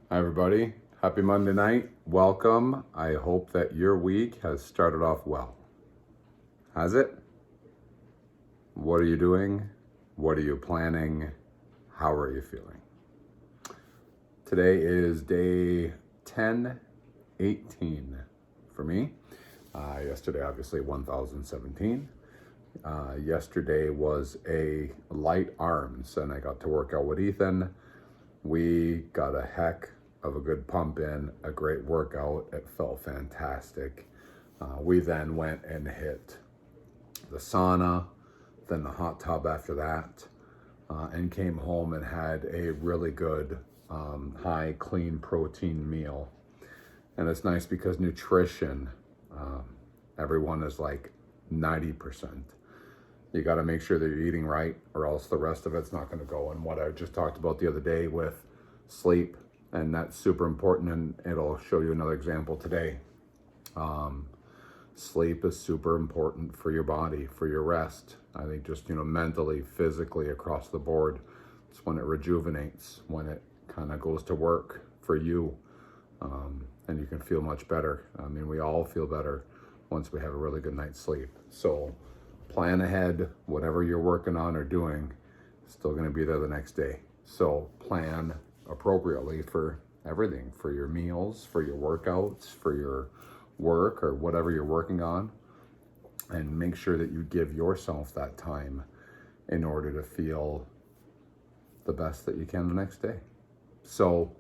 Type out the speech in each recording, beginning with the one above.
Hi, everybody. Happy Monday night. Welcome. I hope that your week has started off well. Has it? What are you doing? What are you planning? How are you feeling? Today is day 10, 18 for me. Yesterday, obviously, 1017. Yesterday was a light arms, and I got to work out with Ethan. We got a heck of a good pump in, a great workout. It felt fantastic. We then went and hit the sauna, then the hot tub after that, and came home and had a really good high clean protein meal. And it's nice because nutrition, everyone is like 90%. You got to make sure that you're eating right, or else the rest of it's not going to go. And what I just talked about the other day with sleep, and that's super important, and it'll show you another example today. Sleep is super important for your body, for your rest. I think just, mentally, physically, across the board. It's when it rejuvenates, when it kind of goes to work for you, and you can feel much better. I mean, we all feel better once we have a really good night's sleep. So plan ahead. Whatever you're working on or doing, still going to be there the next day. So plan appropriately for everything, for your meals, for your workouts, for your work, or whatever you're working on, and make sure that you give yourself that time in order to feel the best that you can the next day. So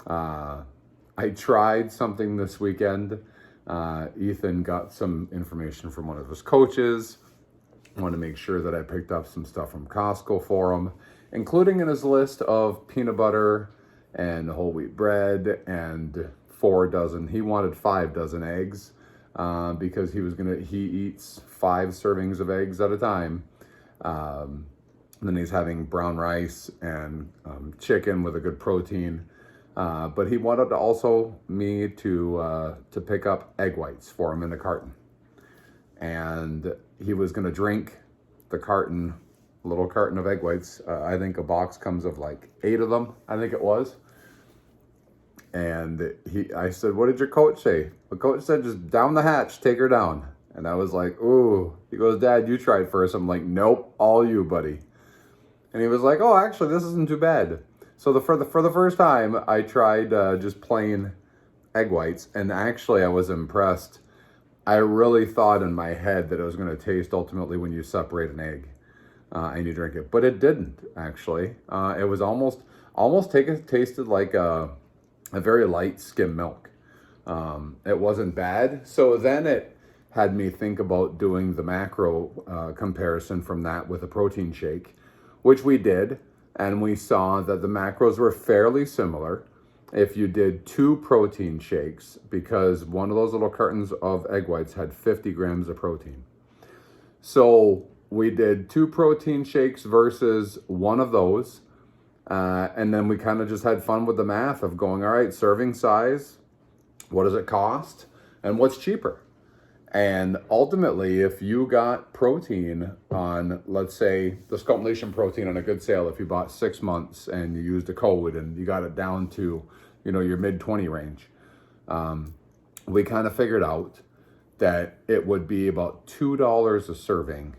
I tried something this weekend. Ethan got some information from one of his coaches. I want to make sure that I picked up some stuff from Costco for him, including in his list of peanut butter and whole wheat bread and 4 dozen. He wanted 5 dozen eggs because he eats 5 servings of eggs at a time. Then he's having brown rice and chicken with a good protein. But he wanted me to pick up egg whites for him in a carton. And he was going to drink the little carton of egg whites. I think a box comes of like 8 of them, I think it was. And I said, "What did your coach say?" The coach said, "Just down the hatch, take her down." And I was like, "Ooh." He goes, "Dad, you tried first." I'm like, "Nope, all you, buddy." And he was like, "Oh, actually, this isn't too bad." So for the first time, I tried just plain egg whites, and actually I was impressed. I really thought in my head that it was going to taste ultimately when you separate an egg and you drink it, but it didn't actually. It was almost tasted like a very light skim milk. It wasn't bad. So then it had me think about doing the macro comparison from that with a protein shake, which we did. And we saw that the macros were fairly similar if you did 2 protein shakes, because one of those little cartons of egg whites had 50 grams of protein. So we did 2 protein shakes versus one of those. And then we kind of just had fun with the math of going, all right, serving size, what does it cost, and what's cheaper? And ultimately, if you got protein on, let's say, the Sculptnation protein on a good sale, if you bought 6 months and you used a code and you got it down to, your mid-20 range, we kind of figured out that it would be about $2 a serving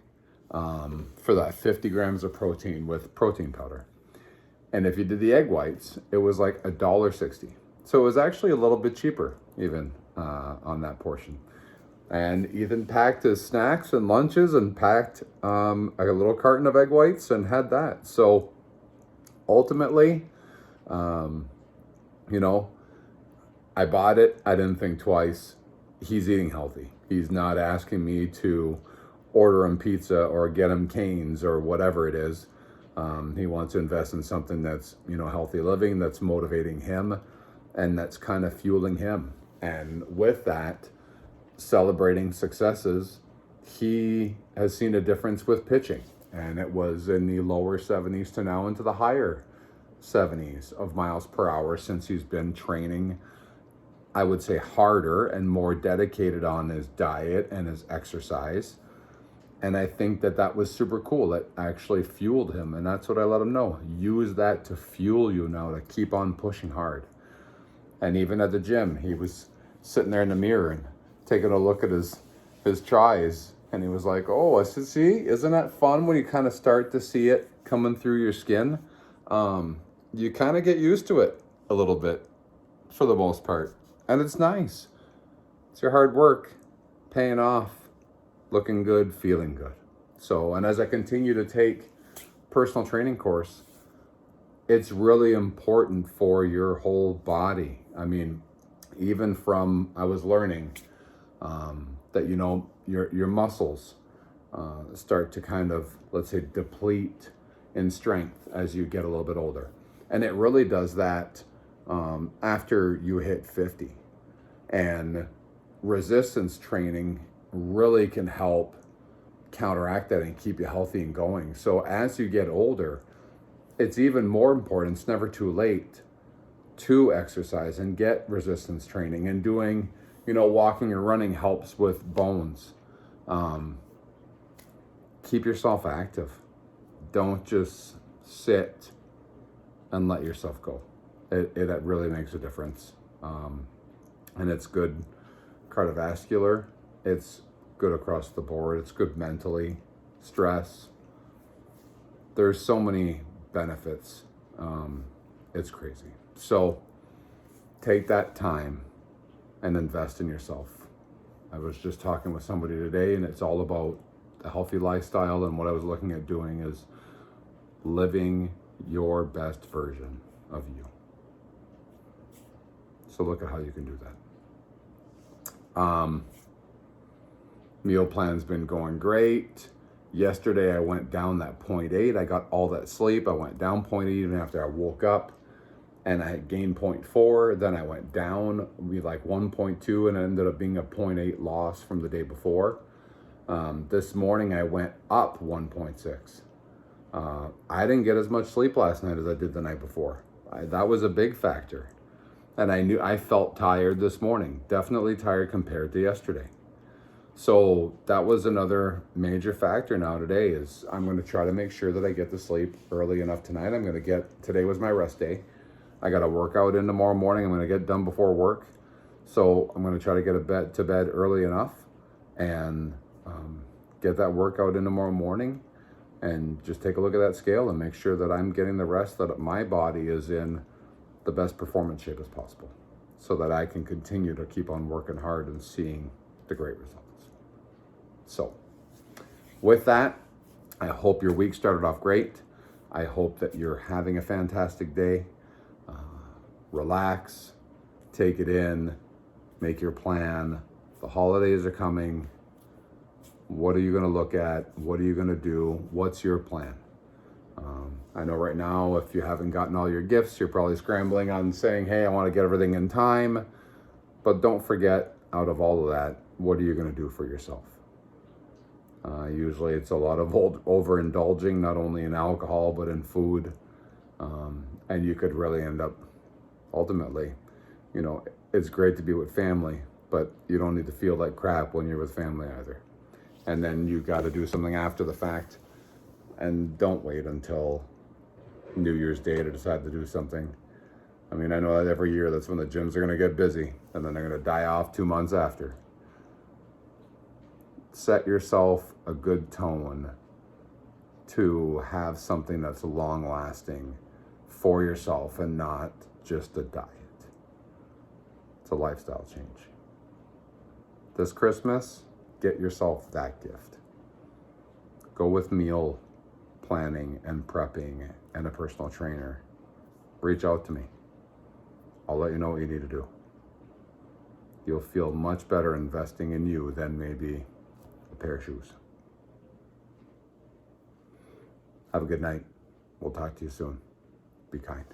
for that 50 grams of protein with protein powder. And if you did the egg whites, it was like $1.60. So it was actually a little bit cheaper even on that portion. And Ethan packed his snacks and lunches and packed a little carton of egg whites and had that. So ultimately, I bought it. I didn't think twice. He's eating healthy. He's not asking me to order him pizza or get him canes or whatever it is. He wants to invest in something that's, healthy living, that's motivating him, and that's kind of fueling him. And with that, celebrating successes, he has seen a difference with pitching, and it was in the lower 70s to now into the higher 70s of miles per hour since he's been training, I would say, harder and more dedicated on his diet and his exercise. And I think that was super cool. It actually fueled him, and that's what I let him know. Use that to fuel you now to keep on pushing hard. And even at the gym, he was sitting there in the mirror and taking a look at his tries. And he was like, oh, I said, see, isn't that fun when you kind of start to see it coming through your skin? You kind of get used to it a little bit for the most part. And it's nice. It's your hard work paying off, looking good, feeling good. So, and as I continue to take personal training course, it's really important for your whole body. I mean, even from, I was learning that, you know, your muscles start to kind of, let's say, deplete in strength as you get a little bit older. And it really does that after you hit 50. And resistance training really can help counteract that and keep you healthy and going. So as you get older, it's even more important, it's never too late to exercise and get resistance training. And doing, you know, walking or running helps with bones. Keep yourself active. Don't just sit and let yourself go. It really makes a difference. And it's good cardiovascular. It's good across the board. It's good mentally. Stress. There's so many benefits. It's crazy. So take that time and invest in yourself. I was just talking with somebody today, and it's all about a healthy lifestyle, and what I was looking at doing is living your best version of you. So look at how you can do that. Meal plan's been going great. Yesterday I went down that 0.8. I got all that sleep. I went down 0.8 even after I woke up, and I had gained 0.4. Then I went down like 1.2, and it ended up being a 0.8 loss from the day before. This morning I went up 1.6. I didn't get as much sleep last night as I did the night before. That was a big factor. And I felt tired this morning, definitely tired compared to yesterday. So that was another major factor now today is I'm going to try to make sure that I get to sleep early enough tonight. Today was my rest day. I got a workout in tomorrow morning. I'm going to get done before work. So I'm going to try to get to bed early enough and get that workout in tomorrow morning and just take a look at that scale and make sure that I'm getting the rest, that my body is in the best performance shape as possible so that I can continue to keep on working hard and seeing the great results. So with that, I hope your week started off great. I hope that you're having a fantastic day. Relax, take it in, make your plan. The holidays are coming. What are you going to look at? What are you going to do? What's your plan? I know right now, if you haven't gotten all your gifts, you're probably scrambling on saying, hey, I want to get everything in time. But don't forget, out of all of that, what are you going to do for yourself? Usually it's a lot of overindulging, not only in alcohol, but in food. And you could really end up, ultimately, you know, it's great to be with family, but you don't need to feel like crap when you're with family either. And then you got to do something after the fact. And don't wait until New Year's Day to decide to do something. I mean, I know that every year that's when the gyms are going to get busy, and then they're going to die off 2 months after. Set yourself a good tone to have something that's long lasting for yourself and not just a diet. It's a lifestyle change. This Christmas, get yourself that gift. Go with meal planning and prepping and a personal trainer. Reach out to me. I'll let you know what you need to do. You'll feel much better investing in you than maybe a pair of shoes. Have a good night. We'll talk to you soon. Be kind.